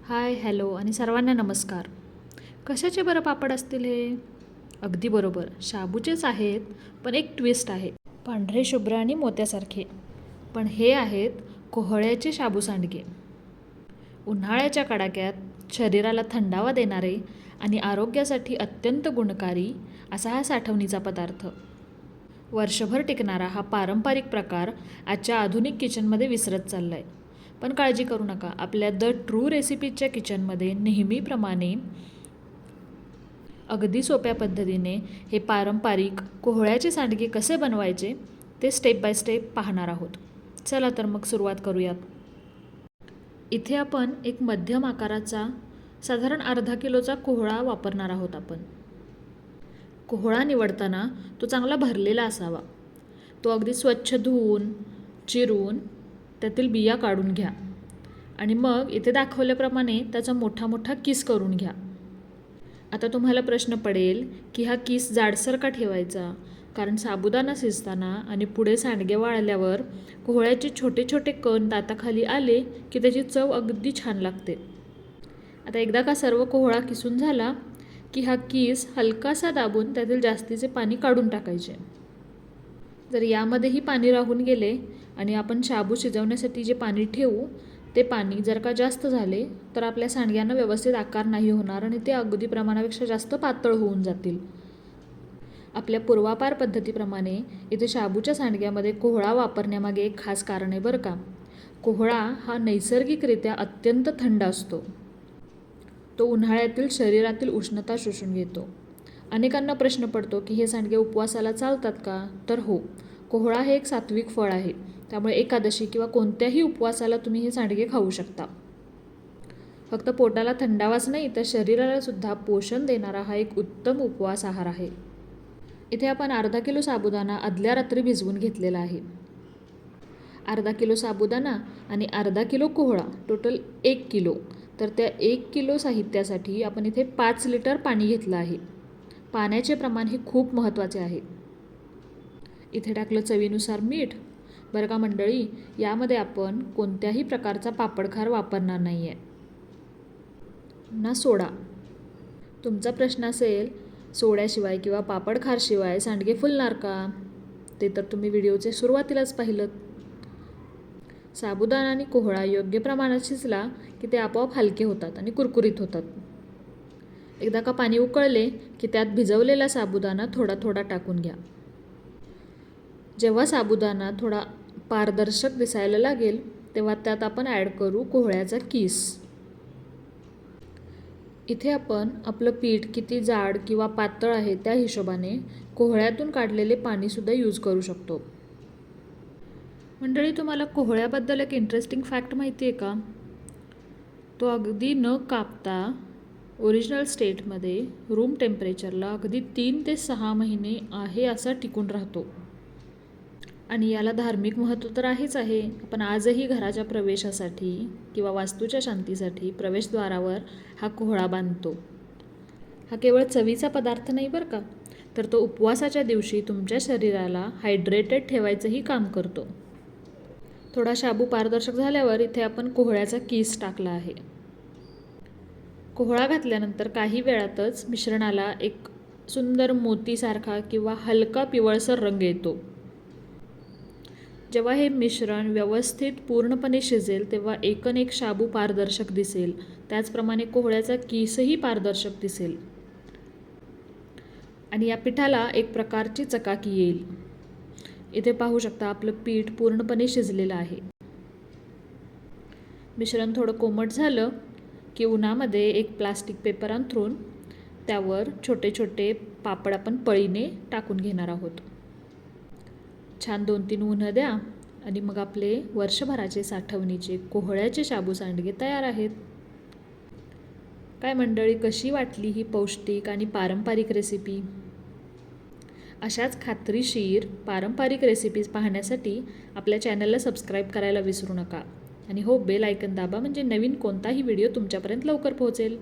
हाय, hello आणि सर्वांना नमस्कार. कशाचे बरं पापड असतील हे? अगदी बरोबर, शाबूचेच आहेत, पण एक ट्विस्ट आहे. पांढरे शुभ्र आणि मोत्यासारखे. पण हे आहेत कोहळ्याचे शाबू सांडगे. उन्हाळ्याच्या कडाक्यात शरीराला थंडावा देणारे आणि आरोग्यासाठी अत्यंत गुणकारी असा हा साठवणीचा पदार्थ. वर्षभर टिकणारा हा पारंपरिक प्रकार आजच्या आधुनिक किचनमध्ये विसरत चालला आहे. पण काळजी करू नका, आपल्या द ट्रू रेसिपीजच्या किचनमध्ये नेहमीप्रमाणे अगदी सोप्या पद्धतीने हे पारंपरिक कोहळ्याचे सांडगे कसे बनवायचे ते स्टेप बाय स्टेप पाहणार आहोत. चला तर मग सुरुवात करूयात. इथे आपण एक मध्यम आकाराचा साधारण अर्धा किलोचा कोहळा वापरणार आहोत. आपण कोहळा निवडताना तो चांगला भरलेला असावा. तो अगदी स्वच्छ धुवून चिरून त्यातील बिया काढून घ्या आणि मग इथे दाखवल्याप्रमाणे त्याचा मोठा मोठा किस करून घ्या. आता तुम्हाला प्रश्न पडेल की हा किस जाडसर का ठेवायचा, कारण साबुदाणा शिजताना आणि पुढे सांडगे वाळल्यावर कोहळ्याचे छोटे छोटे कण दाताखाली आले की त्याची चव अगदी छान लागते. आता एकदा का सर्व कोहळा किसून झाला की हा किस हलकासा दाबून त्यातील जास्तीचे पाणी काढून टाकायचे. जर यामध्येही पाणी राहून गेले आणि आपण शाबू शिजवण्यासाठी जे पाणी ठेवू ते पाणी जर का जास्त झाले तर आपल्या सांडग्यांना व्यवस्थित आकार नाही होणार आणि ते अगदी प्रमाणापेक्षा जास्त पातळ होऊन जातील. आपल्या पूर्वापार पद्धतीप्रमाणे इथे शाबूच्या सांडग्यामध्ये कोहळा वापरण्यामागे एक खास कारण आहे बरं का. कोहळा हा नैसर्गिकरित्या अत्यंत थंड असतो. तो उन्हाळ्यातील शरीरातील उष्णता शोषून घेतो. अनेकांना प्रश्न पडतो की हे सांडगे उपवासाला चालतात का? तर हो, कोहळा हे एक सात्विक फळ आहे, त्यामुळे एकादशी किंवा कोणत्याही उपवासाला तुम्ही हे सांडगे खाऊ शकता. फक्त पोटाला थंडावाच नाही तर शरीराला सुद्धा पोषण देणारा हा एक उत्तम उपवास आहार आहे. इथे आपण अर्धा किलो साबुदाणा आदल्या रात्री भिजवून घेतलेला आहे. अर्धा किलो साबुदाणा आणि अर्धा किलो कोहळा, टोटल 1 किलो. तर त्या 1 किलो साहित्यासाठी आपण इथे 5 लिटर पाणी घेतलं आहे. पाण्याचे प्रमाण हे खूप महत्त्वाचे आहे. इथे टाकलं चवीनुसार मीठ. बरं का मंडळी, यामध्ये आपण कोणत्याही प्रकारचा पापडखार वापरणार नाही आहे ना सोडा. तुमचा प्रश्न असेल सोड्याशिवाय किंवा पापडखारशिवाय सांडगे फुलणार का? ते तर तुम्ही व्हिडिओचे सुरुवातीलाच पाहिलं. साबुदाणा आणि कोहळा योग्य प्रमाणात शिजला की ते आपोआप हलके होतात आणि कुरकुरीत होतात. एकदा का पाणी उकळले की त्यात भिजवलेला साबुदाणा थोडा थोडा टाकून घ्या. जेव्हा साबुदाणा थोडा पारदर्शक दिसायला लागेल तेव्हा त्यात आपण ॲड करू कोहळ्याचा किस. इथे आपण आपलं पीठ किती जाड किंवा पातळ आहे त्या हिशोबाने कोहळ्यातून काढलेले पाणीसुद्धा यूज करू शकतो. मंडळी, तुम्हाला कोहळ्याबद्दल एक इंटरेस्टिंग फॅक्ट माहिती आहे का? तो अगदी न कापता ओरिजिनल स्टेटमध्ये रूम टेम्परेचरला अगदी 3 ते 6 महिने आहे असा टिकून राहतो. आणि याला धार्मिक महत्त्व तर आहेच आहे. आपण आजही घराच्या प्रवेशासाठी किंवा वास्तूच्या शांतीसाठी प्रवेशद्वारावर हा कोहळा बांधतो. हा केवळ चवीचा पदार्थ नाही बरं का, तर तो उपवासाच्या दिवशी तुमच्या शरीराला हायड्रेटेड ठेवायचंही काम करतो. थोडा शाबू पारदर्शक झाल्यावर इथे आपण कोहळ्याचा किस टाकला आहे. कोहळा घातल्यानंतर काही वेळातच मिश्रणाला एक सुंदर मोतीसारखा किंवा हलका पिवळसर रंग येतो. जेव्हा हे मिश्रण व्यवस्थित पूर्णपणे शिजेल तेव्हा एकूण शाबू पारदर्शक दिसेल. त्याचप्रमाणे कोहळ्याचा किसही पारदर्शक दिसेल आणि या पिठाला एक प्रकारची चकाकी येईल. इथे पाहू शकता आपलं पीठ पूर्णपणे शिजलेलं आहे. मिश्रण थोडं कोमट झालं की उन्हामध्ये एक प्लास्टिक पेपर अंथरून त्यावर छोटे छोटे पापड आपण पळीने टाकून घेणार आहोत. छान 2-3 उन्हं द्या आणि मग आपले वर्षभराचे साठवणीचे कोहळ्याचे शाबू सांडगे तयार आहेत. काय मंडळी, कशी वाटली ही पौष्टिक आणि पारंपरिक रेसिपी? अशाच खात्रीशीर पारंपरिक रेसिपीज पाहण्यासाठी आपल्या चॅनलला सबस्क्राईब करायला विसरू नका. आणि हो, बेल आयकन दाबा म्हणजे नवीन कोणताही व्हिडिओ तुमच्यापर्यंत लवकर पोहोचेल.